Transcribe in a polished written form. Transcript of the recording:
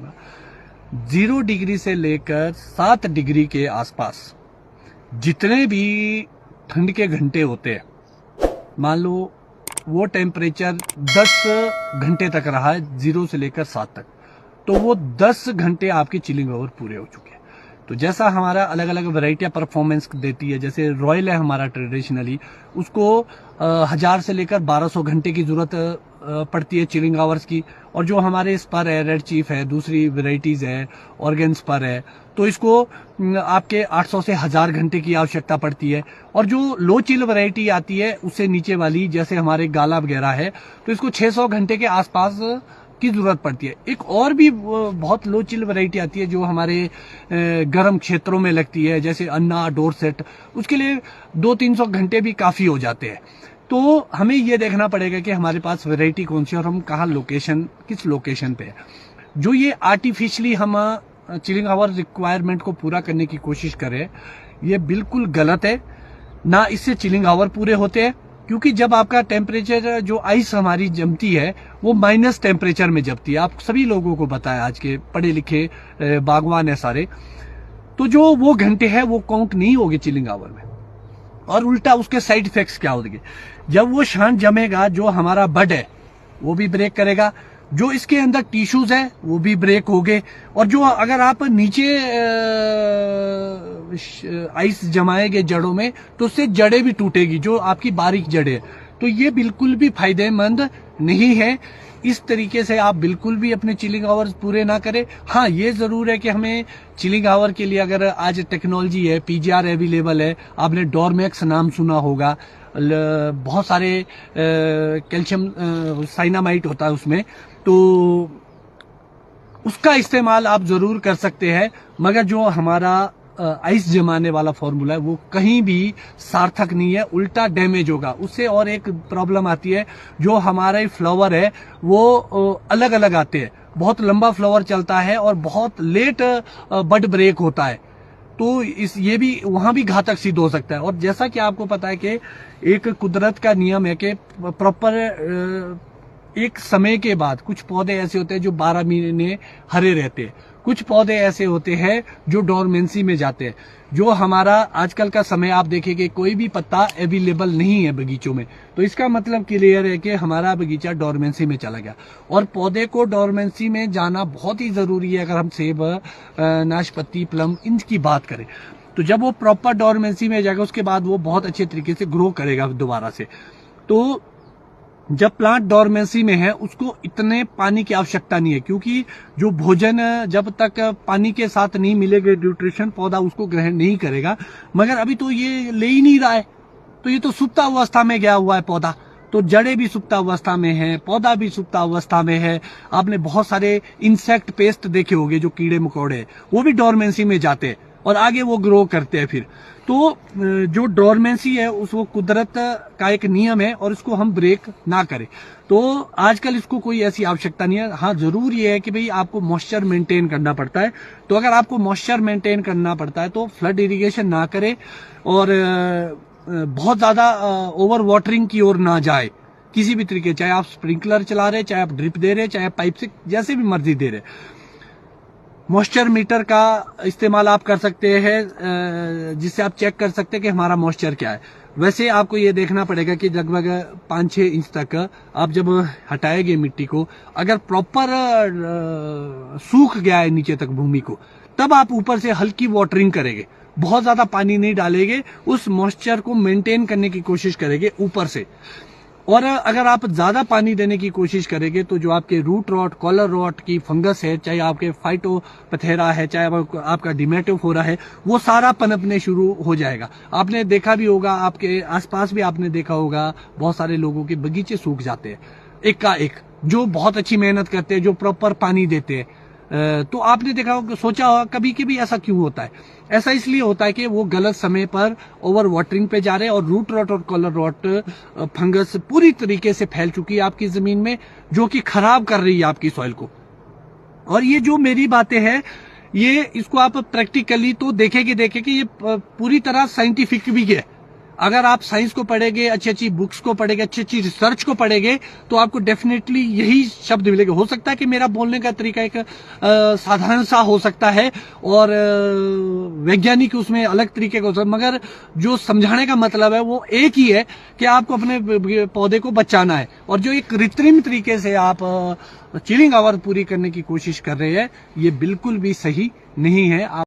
होगा। 0 डिग्री से लेकर 7 डिग्री के आसपास जितने भी ठंड के घंटे होते हैं, मान लो वो टेम्परेचर 10 घंटे तक रहा है 0 से लेकर 7 तक, तो वो 10 घंटे आपके चिलिंग आवर पूरे हो चुके हैं। तो जैसा हमारा अलग अलग वैरायटियाँ परफॉर्मेंस देती है, जैसे रॉयल है हमारा ट्रेडिशनली, उसको 1000 से लेकर 1200 घंटे की जरूरत पड़ती है चिलिंग आवर्स की। और जो हमारे स्पर है, रेड चीफ है, दूसरी वैरायटीज है, ऑर्गन स्पर है, तो इसको आपके 800 से 1000 घंटे की आवश्यकता पड़ती है। और जो लो चिल वैरायटी आती है उससे नीचे वाली, जैसे हमारे गाला वगैरह है, तो इसको 600 घंटे के आसपास की जरूरत पड़ती है। एक और भी बहुत लो चिल वैरायटी आती है जो हमारे गर्म क्षेत्रों में लगती है, जैसे अन्ना, डोरसेट, उसके लिए 200-300 घंटे भी काफी हो जाते हैं। तो हमें ये देखना पड़ेगा कि हमारे पास वैरायटी कौन सी है और हम कहाँ किस लोकेशन पे है। जो ये आर्टिफिशियली हम चिलिंग आवर रिक्वायरमेंट को पूरा करने की कोशिश करें, ये बिल्कुल गलत है। ना इससे चिलिंग आवर पूरे होते हैं, क्योंकि जब आपका टेम्परेचर, जो आइस हमारी जमती है वो माइनस टेम्परेचर में जमती है। आप सभी लोगों को पता है, आज के पढ़े लिखे बागवान है सारे, तो जो वो घंटे हैं वो काउंट नहीं होगी चिलिंग आवर में। और उल्टा उसके साइड इफेक्ट्स क्या होंगे, जब वो शांत जमेगा, जो हमारा बड है वो भी ब्रेक करेगा, जो इसके अंदर टिश्यूज है वो भी ब्रेक हो गए। और जो अगर आप नीचे आइस जमाएंगे जड़ों में, तो उससे जड़ें भी टूटेगी, जो आपकी बारीक जड़ें। तो ये बिल्कुल भी फायदेमंद नहीं है। इस तरीके से आप बिल्कुल भी अपने चिलिंग आवर्स पूरे ना करें। हाँ, ये जरूर है कि हमें चिलिंग आवर के लिए अगर आज टेक्नोलॉजी है, पीजीआर अवेलेबल है, आपने डोरमैक्स नाम सुना होगा, बहुत सारे कैल्शियम साइनामाइड होता है उसमें, तो उसका इस्तेमाल आप जरूर कर सकते हैं। मगर जो हमारा आइस जमाने वाला फॉर्मूला है वो कहीं भी सार्थक नहीं है, उल्टा डैमेज होगा उससे। और एक प्रॉब्लम आती है, जो हमारे फ्लावर है वो अलग अलग आते हैं, बहुत लंबा फ्लावर चलता है और बहुत लेट बड ब्रेक होता है, तो ये भी वहां भी घातक सिद्ध हो सकता है। और जैसा कि आपको पता है कि एक कुदरत का नियम है कि प्रॉपर एक समय के बाद कुछ पौधे ऐसे होते हैं जो 12 महीने हरे रहते हैं, कुछ पौधे ऐसे होते हैं जो डोरमेंसी में जाते हैं। जो हमारा आजकल का समय आप देखेंगे, कोई भी पत्ता अवेलेबल नहीं है बगीचों में, तो इसका मतलब क्लियर है कि हमारा बगीचा डोरमेंसी में चला गया। और पौधे को डोरमेंसी में जाना बहुत ही जरूरी है। अगर हम सेब, नाशपाती, प्लम इनकी बात करें, तो जब वो प्रॉपर डोरमेंसी में जाएगा उसके बाद वो बहुत अच्छे तरीके से ग्रो करेगा दोबारा से। तो जब प्लांट डोरमेंसी में है उसको इतने पानी की आवश्यकता नहीं है, क्योंकि जो भोजन जब तक पानी के साथ नहीं मिलेगा न्यूट्रिशन, पौधा उसको ग्रहण नहीं करेगा। मगर अभी तो ये ले ही नहीं रहा है, तो ये तो सुप्त अवस्था में गया हुआ है पौधा। तो जड़ें भी सुप्त अवस्था में है, पौधा भी सुप्त अवस्था में है। आपने बहुत सारे इंसेक्ट पेस्ट देखे होंगे, जो कीड़े मकोड़े, वो भी डोरमेंसी में जाते हैं और आगे वो ग्रो करते हैं फिर। तो जो डोरमेंसी है उसको कुदरत का एक नियम है और इसको हम ब्रेक ना करें। तो आजकल इसको कोई ऐसी आवश्यकता नहीं है। हाँ, जरूर ये है कि भाई आपको मॉइस्चर मेंटेन करना पड़ता है। तो अगर आपको मॉइस्चर मेंटेन करना पड़ता है तो फ्लड इरिगेशन ना करें और बहुत ज्यादा ओवर वाटरिंग की ओर ना जाए किसी भी तरीके, चाहे आप स्प्रिंकलर चला रहे, चाहे आप ड्रिप दे रहे, चाहे पाइप से जैसे भी मर्जी दे रहे। मॉइस्चर मीटर का इस्तेमाल आप कर सकते हैं, जिससे आप चेक कर सकते हैं कि हमारा मॉइस्चर क्या है। वैसे आपको ये देखना पड़ेगा कि लगभग 5-6 इंच तक आप जब हटाएंगे मिट्टी को, अगर प्रॉपर सूख गया है नीचे तक भूमि को, तब आप ऊपर से हल्की वाटरिंग करेंगे, बहुत ज्यादा पानी नहीं डालेंगे, उस मॉइस्चर को मेंटेन करने की कोशिश करेंगे ऊपर से। और अगर आप ज्यादा पानी देने की कोशिश करेंगे तो जो आपके रूट रॉट, कॉलर रॉट की फंगस है, चाहे आपके फाइटोपथेरा है, चाहे आपका डिमेटोफोरा है, वो सारा पनपने शुरू हो जाएगा। आपने देखा भी होगा, आपके आसपास भी आपने देखा होगा, बहुत सारे लोगों के बगीचे सूख जाते हैं एक का एक, जो बहुत अच्छी मेहनत करते हैं, जो प्रॉपर पानी देते हैं। तो आपने देखा होगा, सोचा होगा कभी कभी ऐसा क्यों होता है। ऐसा इसलिए होता है कि वो गलत समय पर ओवर वाटरिंग पे जा रहे हैं और रूट रॉट और कॉलर रॉट फंगस पूरी तरीके से फैल चुकी है आपकी जमीन में, जो कि खराब कर रही है आपकी सॉइल को। और ये जो मेरी बातें हैं, ये इसको आप प्रैक्टिकली तो देखेंगे ये पूरी तरह साइंटिफिक भी है। अगर आप साइंस को पढ़ेंगे, अच्छी अच्छी बुक्स को पढ़ेंगे, अच्छी अच्छी रिसर्च को पढ़ेंगे, तो आपको डेफिनेटली यही शब्द मिलेगा। हो सकता है कि मेरा बोलने का तरीका एक साधारण सा हो सकता है और वैज्ञानिक उसमें अलग तरीके का हो सकता है, मगर जो समझाने का मतलब है वो एक ही है कि आपको अपने पौधे को बचाना है। और जो एक कृत्रिम तरीके से आप चिलिंग आवर पूरी करने की कोशिश कर रहे हैं, ये बिल्कुल भी सही नहीं है। आप